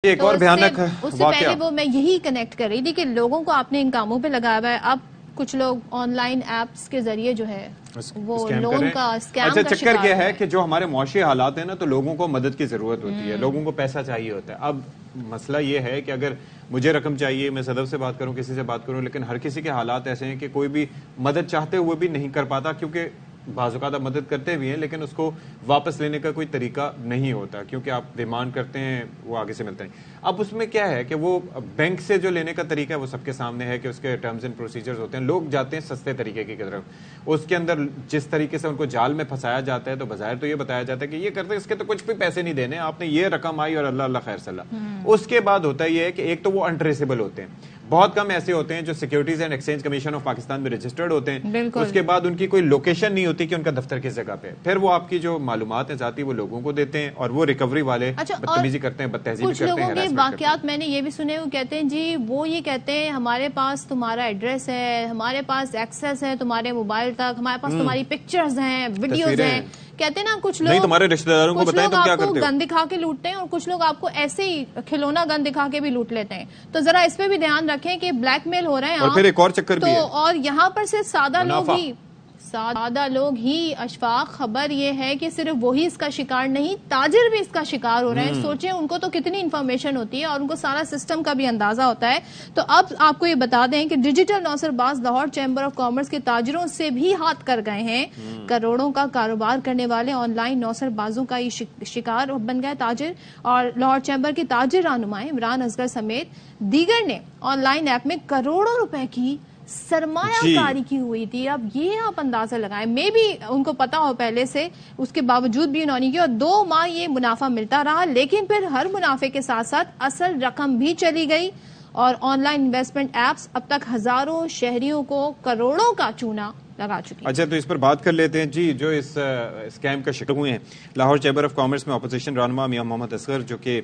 ایک اور بھیانک اس سے پہلے وہ میں یہی کنیکٹ کر رہی تھی کہ لوگوں کو آپ نے ان کاموں پہ لگایا ہوا ہے. اب کچھ لوگ آن لائن ایپس کے ذریعے جو ہے وہ لون کا اسکیم کا چکر کیا ہے کہ جو ہمارے معاشی حالات ہیں نا تو لوگوں کو مدد کی ضرورت ہوتی ہے, لوگوں کو پیسہ چاہیے ہوتا ہے. اب مسئلہ یہ ہے کہ اگر مجھے رقم چاہیے, میں صدف سے بات کروں, کسی سے بات کروں, لیکن ہر کسی کے حالات ایسے ہیں کہ کوئی بھی مدد چاہتے ہوئے بھی نہیں کر پاتا, کیونکہ بعض اوقات آپ مدد کرتے بھی ہیں لیکن اس کو واپس لینے کا کوئی طریقہ نہیں ہوتا, کیونکہ آپ ڈیمانڈ کرتے ہیں وہ آگے سے ملتے ہیں. اب اس میں کیا ہے کہ وہ بینک سے جو لینے کا طریقہ ہے وہ سب کے سامنے ہے کہ اس کے ٹرمز اینڈ پروسیجرز ہوتے ہیں. لوگ جاتے ہیں سستے طریقے کی طرف, اس کے اندر جس طریقے سے ان کو جال میں پھنسایا جاتا ہے تو بظاہر تو یہ بتایا جاتا ہے کہ یہ کرتے اس کے تو کچھ بھی پیسے نہیں دینے, آپ نے یہ رقم آئی اور اللہ اللہ خیر صلاح. اس کے بعد ہوتا ہے یہ ہے کہ ایک تو وہ انٹریسیبل ہوتے ہیں, بہت کم ایسے ہوتے ہیں جو securities and exchange commission of Pakistan میں رجسٹرڈ ہوتے ہیں. اس کے بعد ان کی کوئی لوکیشن نہیں ہوتی کہ ان کا دفتر کس جگہ پہ, پھر وہ آپ کی جو معلومات ہیں ذاتی وہ لوگوں کو دیتے ہیں اور وہ ریکوری والے بدتمیزی کرتے ہیں, بدتہذیبی کرتے ہیں. کچھ لوگوں کے واقعات میں نے یہ بھی سنے, وہ کہتے ہیں جی وہ یہ کہتے ہیں ہمارے پاس تمہارا ایڈریس ہے, ہمارے پاس ایکسیس ہے تمہارے موبائل تک, ہمارے پاس تمہاری پکچرز ہیں, ویڈیوز ہیں. کہتے ہیں نا کچھ لوگ تمہارے رشتہ داروں کو بتائیں تم کیا کرتے ہو, گن دکھا کے لوٹتے ہیں اور کچھ لوگ آپ کو ایسے ہی کھلونا گن دکھا کے بھی لوٹ لیتے ہیں. تو ذرا اس پہ بھی دھیان رکھیں کہ بلیک میل ہو رہے ہیں اور پھر ایک اور چکر بھی ہے, اور یہاں پر صرف سادہ لوگ ہی اشفاق. خبر یہ ہے کہ صرف وہی اس کا شکار نہیں, تاجر بھی اس کا شکار ہو رہے ہیں. سوچیں ان کو تو کتنی انفارمیشن ہوتی ہے اور ان کو سارا سسٹم کا بھی اندازہ ہوتا ہے. تو اب آپ کو یہ بتا دیں کہ ڈیجیٹل نوسر باز لاہور چیمبر آف کامرس کے تاجروں سے بھی ہاتھ کر گئے ہیں. کروڑوں کا کاروبار کرنے والے آن لائن نوسر بازوں کا یہ شکار بن گئے تاجر, اور لاہور چیمبر کے تاجر رہنما عمران اصغر سمیت دیگر نے آن لائن ایپ میں کروڑوں روپے کی سرمایہ کاری کی ہوئی تھی. اب یہ آپ اندازہ لگائیں, میں بھی ان کو پتا ہو پہلے سے, اس کے باوجود بھی انہوں نے کیا, اور 2 ماہ یہ منافع ملتا رہا, لیکن پھر ہر منافع کے ساتھ ساتھ اصل رقم بھی چلی گئی. اور آن لائن انویسٹمنٹ ایپس اب تک ہزاروں شہریوں کو کروڑوں کا چونا لگا چکی. اچھا تو اس پر بات کر لیتے ہیں جی, جو اس اسکیم کا شکار ہوئے ہیں لاہور چیمبر آف کامرس میں اپوزیشن رہنما میاں محمد اصغر, جو کہ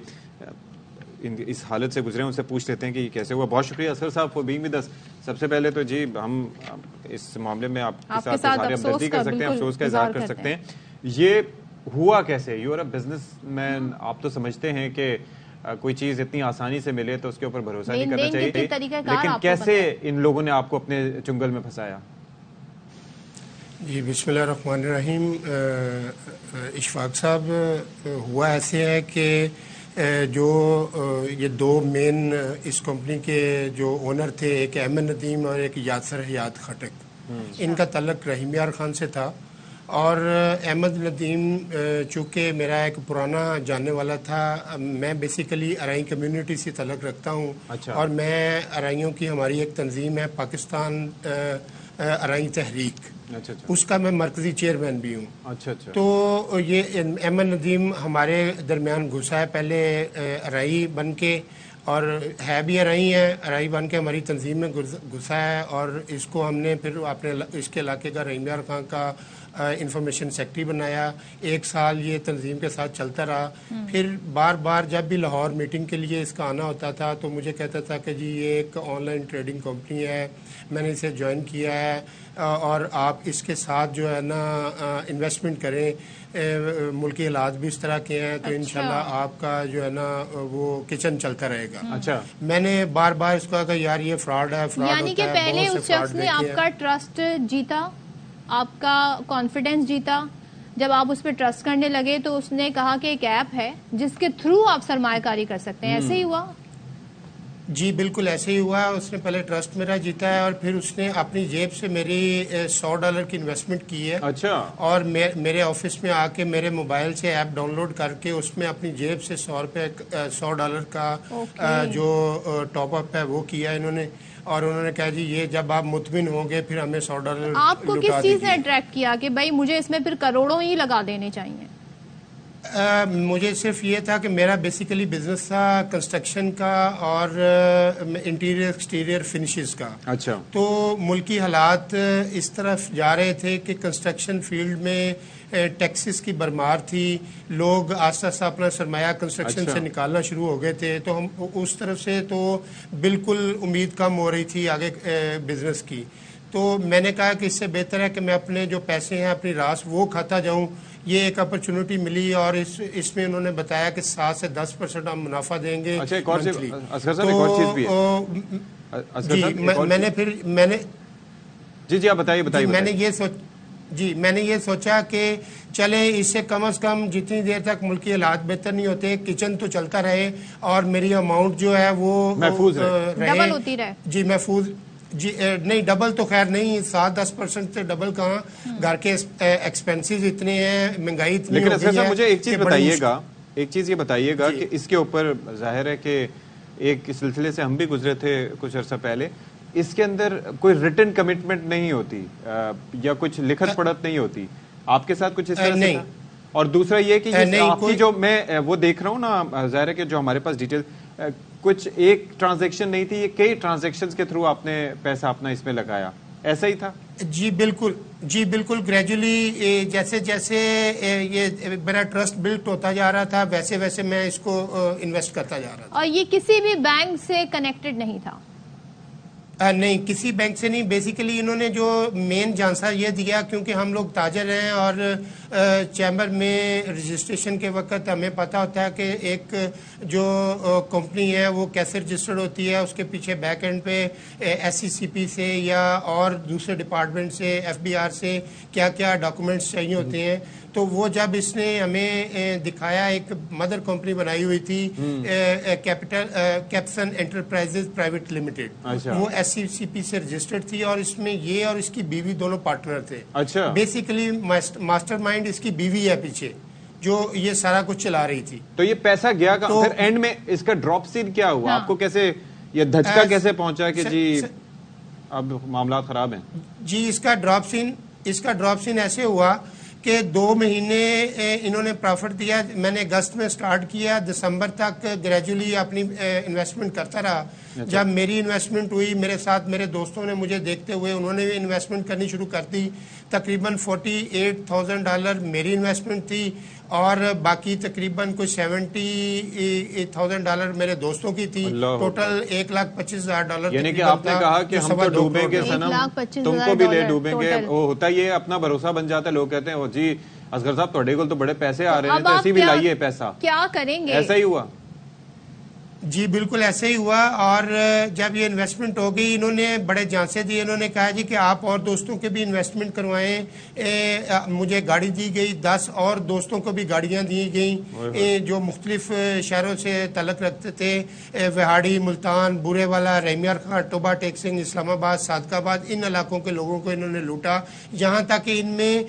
اس حالت سے گزرے ہیں, ان سے پوچھ لیتے ہیں کہ یہ کیسے ہوا. بہت شکریہ اصغر صاحب فار بینگ ود اس. سب سے پہلے تو جی ہم اس معاملے میں آپ کے ساتھ اظہار ہمدردی کر سکتے ہیں, افسوس کا اظہار کر سکتے ہیں. یہ ہوا کیسے؟ You are a businessman, آپ تو سمجھتے ہیں کہ کوئی چیز اتنی آسانی سے ملے تو اس کے اوپر بھروسہ نہیں کرنا چاہیے, لیکن کیسے ان لوگوں نے آپ کو اپنے چنگل میں پھنسایا؟ جی بسم اللہ الرحمن الرحیم. اشفاق صاحب, ہوا ایسے ہے کہ جو یہ 2 مین اس کمپنی کے جو اونر تھے, ایک احمد ندیم اور ایک یاسر حیات خٹک, ان کا تعلق رحیم یار خان سے تھا. اور احمد ندیم چونکہ میرا ایک پرانا جاننے والا تھا, میں بیسیکلی ارائی کمیونٹی سے تعلق رکھتا ہوں. اور میں ارائیوں کی ہماری ایک تنظیم ہے پاکستان ارائی تحریک, اس کا میں مرکزی چیئرمین بھی ہوں. تو یہ احمد ندیم ہمارے درمیان گھسا ہے, پہلے ارائی بن کے, اور ہے بھی ارائی ہے, ارائی بن کے ہماری تنظیم میں گھسا ہے. اور اس کو ہم نے پھر اپنے اس کے علاقے کا رحیم یار خان کا انفارمیشن سیکرٹری بنایا. 1 سال یہ تنظیم کے ساتھ چلتا رہا. پھر بار بار جب بھی لاہور میٹنگ کے لیے اس کا آنا ہوتا تھا تو مجھے کہتا تھا کہ جی یہ ایک آن لائن ٹریڈنگ کمپنی ہے, میں نے اسے جوائن کیا ہے, اور آپ اس کے ساتھ جو ہے نا انویسٹمنٹ کریں, ملکی حالات بھی اس طرح کے ہیں تو انشاءاللہ آپ کا جو ہے نا وہ کچن چلتا رہے گا. میں نے بار بار اس کو کہا کہ یار یہ فراڈ ہے, فراڈ ہوتا ہے. یعنی کہ پہلے اس شخص نے آپ کا ٹرسٹ جیتا, آپ کا کانفیڈنس جیتا, جب آپ اس پہ ٹرسٹ کرنے لگے تو اس نے کہا کہ ایک ایپ ہے جس کے تھرو آپ سرمایہ کاری کر سکتے ہیں, ایسے ہی ہوا؟ جی بالکل ایسے ہی ہوا. اس نے پہلے ٹرسٹ میرا جیتا ہے اور پھر اس نے اپنی جیب سے میری $100 کی انویسٹمنٹ کی ہے. اور میرے آفس میں آ کے میرے موبائل سے ایپ ڈاؤن لوڈ کر کے اس میں اپنی جیب سے $100 کا جو ٹاپ اپ ہے وہ کیا انہوں نے. اور انہوں نے کہا جی یہ جب آپ مطمئن ہوں گے پھر ہمیں $100 آپ کو کس چیز نے اٹریکٹ کیا کہ بھائی مجھے اس میں پھر کروڑوں ہی لگا دینے چاہیے؟ مجھے صرف یہ تھا کہ میرا بیسیکلی بزنس تھا کنسٹرکشن کا اور انٹیریئر ایکسٹیریئر فنشز کا. تو ملکی حالات اس طرف جا رہے تھے کہ کنسٹرکشن فیلڈ میں ٹیکسز کی برمار تھی, لوگ آہستہ آہستہ اپنا سرمایہ کنسٹرکشن سے نکالنا شروع ہو گئے تھے. تو ہم اس طرف سے تو بالکل امید کم ہو رہی تھی آگے بزنس کی. تو میں نے کہا کہ اس سے بہتر ہے کہ میں اپنے جو پیسے ہیں اپنی راس وہ کھاتا جاؤں, یہ ایک اپرچونٹی ملی اور اس میں انہوں نے بتایا کہ 7 سے 10% ہم منافع دیں گے. اچھا ایک اور اصغر صاحب ایک اور چیز بھی ہے. جی آپ بتائیے. میں نے یہ سوچا کہ چلے اس سے کم از کم جتنی دیر تک ملکی حالات بہتر نہیں ہوتے کچن تو چلتا رہے اور میری اماؤنٹ جو ہے وہ محفوظ رہے. ڈبل ہوتی رہے. جی محفوظ. جی نہیں ڈبل تو خیر نہیں 7-10% سے ڈبل کہاں. گھر کے ایکسپینسز اتنے ہیں مہنگائی اتنی ہو گئی ہے. مجھے ایک چیز یہ بتائیے گا کہ اس کے اوپر ظاہر ہے کہ ایک سلسلے سے ہم بھی گزرے تھے کچھ عرصہ پہلے. اس کے اندر کوئی ریٹن کمٹمنٹ نہیں ہوتی یا کچھ لکھت پڑھت نہیں ہوتی. آپ کے ساتھ کچھ اس طرح سے تھا؟ اور دوسرا یہ کہ آپ کی جو میں وہ دیکھ رہا ہوں نا ظاہر ہے کہ جو ہمارے پاس ڈیٹیل کچھ ایک ٹرانزیکشن نہیں تھی, یہ کئی ٹرانزیکشنز کے تھرو آپ نے پیسہ اپنا اس میں لگایا, ایسا ہی تھا؟ جی بالکل گریجولی جیسے یہ میرا ٹرسٹ بلڈ ہوتا جا رہا تھا ویسے ویسے میں اس کو انویسٹ کرتا جا رہا تھا. اور یہ کسی بھی بینک سے کنیکٹڈ نہیں تھا؟ نہیں کسی بینک سے نہیں. بیسیکلی انہوں نے جو مین جانسا یہ دیا کیونکہ ہم لوگ تاجر ہیں اور چیمبر میں رجسٹریشن کے وقت ہمیں پتہ ہوتا ہے کہ ایک جو کمپنی ہے وہ کیسے رجسٹرڈ ہوتی ہے, اس کے پیچھے بیک اینڈ پہ SCCP سے یا اور دوسرے ڈپارٹمنٹ سے FBR سے کیا کیا ڈاکومنٹس چاہیے ہوتے ہیں. تو وہ جب اس نے ہمیں دکھایا ایک مدر کمپنی بنائی ہوئی تھی کیپسن انٹرپرائزز پرائیویٹ لمیٹڈ, وہ SCCP سے رجسٹرڈ تھی اور اس میں یہ اور اس کی بیوی دونوں پارٹنر تھے. بیسیکلی ماسٹر مائنڈ اس کی بیوی ہے پیچھے جو یہ سارا کچھ چلا رہی تھی. تو یہ پیسہ گیا کہاں پھر اینڈ میں؟ اس کا ڈراپ سین کیا ہوا؟ آپ کو کیسے یہ دھچکا کیسے پہنچا کہ جی اب معاملات خراب ہیں؟ جی اس کا ڈراپ سین ایسے ہوا کہ 2 مہینے انہوں نے پروفٹ دیا. میں نے اگست میں سٹارٹ کیا, دسمبر تک گریجولی اپنی انویسٹمنٹ کرتا رہا. جب میری انویسٹمنٹ ہوئی میرے ساتھ میرے دوستوں نے مجھے دیکھتے ہوئے انہوں نے بھی انویسٹمنٹ کرنی شروع کر دی. تقریباً $48,000 میری انویسٹمنٹ تھی اور باقی تقریباً کوئی $70,000 میرے دوستوں کی تھی. ٹوٹل $1,25,000. یعنی کہ آپ نے کہا کہ ہم تو ڈوبیں گے صنم, تم کو بھی لے ڈوبیں گے. وہ ہوتا یہ اپنا بھروسہ بن جاتا ہے. لوگ کہتے ہیں جی اصغر صاحب تھوڑے کو تو بڑے پیسے آ رہے ہیں تو ایسی بھی لائیے پیسہ. کیا کریں گے؟ ایسا ہی ہوا. جی بالکل ایسے ہی ہوا. اور جب یہ انویسٹمنٹ ہو گئی انہوں نے بڑے جانسے دیے. انہوں نے کہا جی کہ آپ اور دوستوں کے بھی انویسٹمنٹ کروائیں. مجھے گاڑی دی گئی, 10 اور دوستوں کو بھی گاڑیاں دی گئیں جو مختلف شہروں سے تعلق رکھتے تھے. وہاڑی, ملتان, بورے والا, رحمیار خان, ٹوبا ٹیکسنگ, اسلام آباد, صادق آباد, ان علاقوں کے لوگوں کو انہوں نے لوٹا. یہاں تک کہ ان میں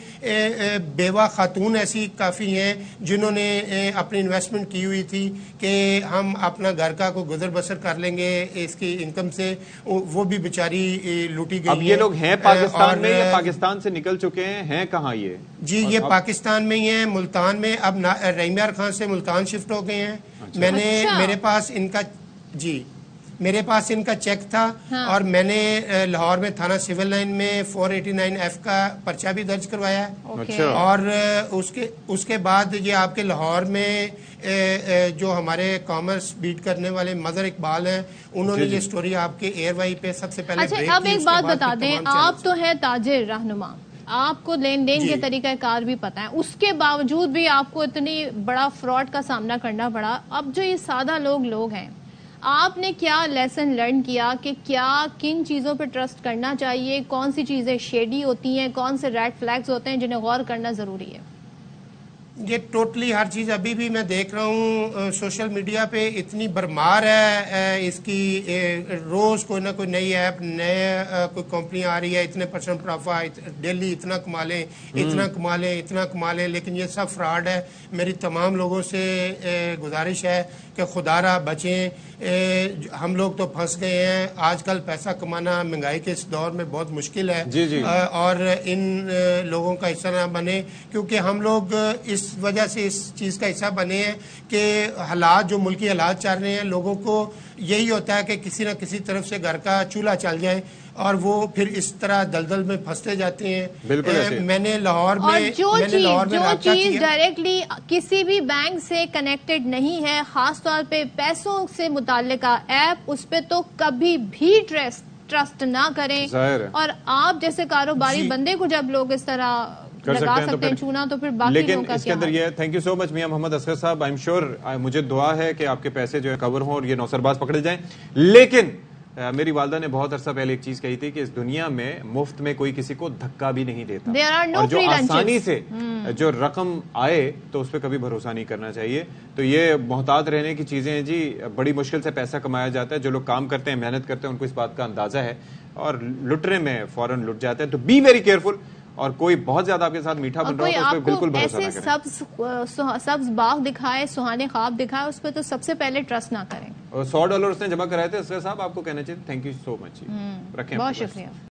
بیوہ خاتون ایسی کافی ہیں جنہوں نے اپنی انویسٹمنٹ کی ہوئی تھی کہ ہم اپنا گھر کا کو گزر بسر کر لیں گے اس کی انکم سے. وہ بھی بیچاری لوٹی گئی. اب یہ لوگ ہیں پاکستان میں یا پاکستان سے نکل چکے ہیں کہاں یہ؟ جی یہ پاکستان میں ہی ہیں, ملتان میں. اب رحمیار خان سے ملتان شفٹ ہو گئے ہیں. میں نے میرے پاس ان کا چیک تھا اور میں نے لاہور میں تھانہ سول لائن میں 489F کا پرچہ بھی درج کروایا ہے. اور اس کے بعد یہ آپ کے لاہور میں جو ہمارے کامرس بیٹ کرنے والے مظہر اقبال ہیں انہوں نے یہ سٹوری آپ کے ایئر وائی پہ سب سے پہلے اچھا اب ایک بات بتا دیں, آپ تو ہیں تاجر رہنما, آپ کو لین دین کے طریقہ کار بھی پتا ہے, اس کے باوجود بھی آپ کو اتنی بڑا فراڈ کا سامنا کرنا پڑا. اب جو یہ سادہ لوگ ہیں, آپ نے کیا لیسن لرن کیا کہ کن چیزوں پہ ٹرسٹ کرنا چاہیے, کون سی چیزیں شیڈی ہوتی ہیں, کون سے ریڈ فلیگز ہوتے ہیں جنہیں غور کرنا ضروری ہے؟ یہ ٹوٹلی ہر چیز ابھی بھی میں دیکھ رہا ہوں سوشل میڈیا پہ اتنی برمار ہے اس کی. روز کوئی نہ کوئی نئی ایپ, نئے کوئی کمپنی آ رہی ہے, اتنے % پروفٹ, ڈیلی اتنا کما لیں, اتنا کما لیں, لیکن یہ سب فراڈ ہے. میری تمام لوگوں سے گزارش ہے کہ خدا را بچیں. ہم لوگ تو پھنس گئے ہیں. آج کل پیسہ کمانا مہنگائی کے اس دور میں بہت مشکل ہے. اور ان لوگوں کا حصہ نہ بنے, کیونکہ ہم لوگ اس وجہ سے اس چیز کا حصہ بنے ہیں کہ حالات جو ملکی حالات چل رہے ہیں, لوگوں کو یہی ہوتا ہے کہ کسی نہ کسی طرف سے گھر کا چولہا چل جائے اور وہ پھر اس طرح دلدل میں پھنستے جاتے ہیں. میں نے لاہور میں جو چیز ڈائریکٹلی کسی بھی بینک سے کنیکٹڈ نہیں ہے, خاص طور پہ پیسوں سے متعلقہ ایپ, اس پہ تو کبھی بھی ٹرسٹ نہ کریں. اور آپ جیسے کاروباری بندے کو جب لوگ اس طرح لگا سکتے ہیں چونا تو پھر باقی لیکن لوگوں کا اس کے کیا اندر یہ تھینک یو سو مچ میاں محمد اصغر صاحب، آئی ایم شیور، مجھے دعا ہے کہ آپ کے پیسے جو ہے کور ہوں اور یہ نوسرباز پکڑے جائیں. لیکن میری والدہ نے بہت عرصہ پہلے ایک چیز کہی تھی کہ اس دنیا میں مفت میں کوئی کسی کو دھکا بھی نہیں دیتا، There are no اور جو free lunches. آسانی سے جو رقم آئے تو اس پہ کبھی بھروسہ نہیں کرنا چاہیے. تو یہ محتاط رہنے کی چیزیں ہیں جی. بڑی مشکل سے پیسہ کمایا جاتا ہے، جو لوگ کام کرتے ہیں محنت کرتے ہیں ان کو اس بات کا اندازہ ہے، اور لٹنے میں فوراً لٹ جاتے ہیں. تو بی ویری کیئرفل. اور کوئی بہت زیادہ آپ کے ساتھ میٹھا بن رہا ہو تو اس پہ بالکل بھروسہ نہ کریں. ایسے سبز باغ دکھائے، سہانے خواب دکھائے، اس پہ تو سب سے پہلے ٹرسٹ نہ کریں. $100 اس نے جمع کرائے تھے اصغر صاحب، آپ کو کہنا چاہیے تھینک یو سو مچ. رکھیں بہت شکریہ.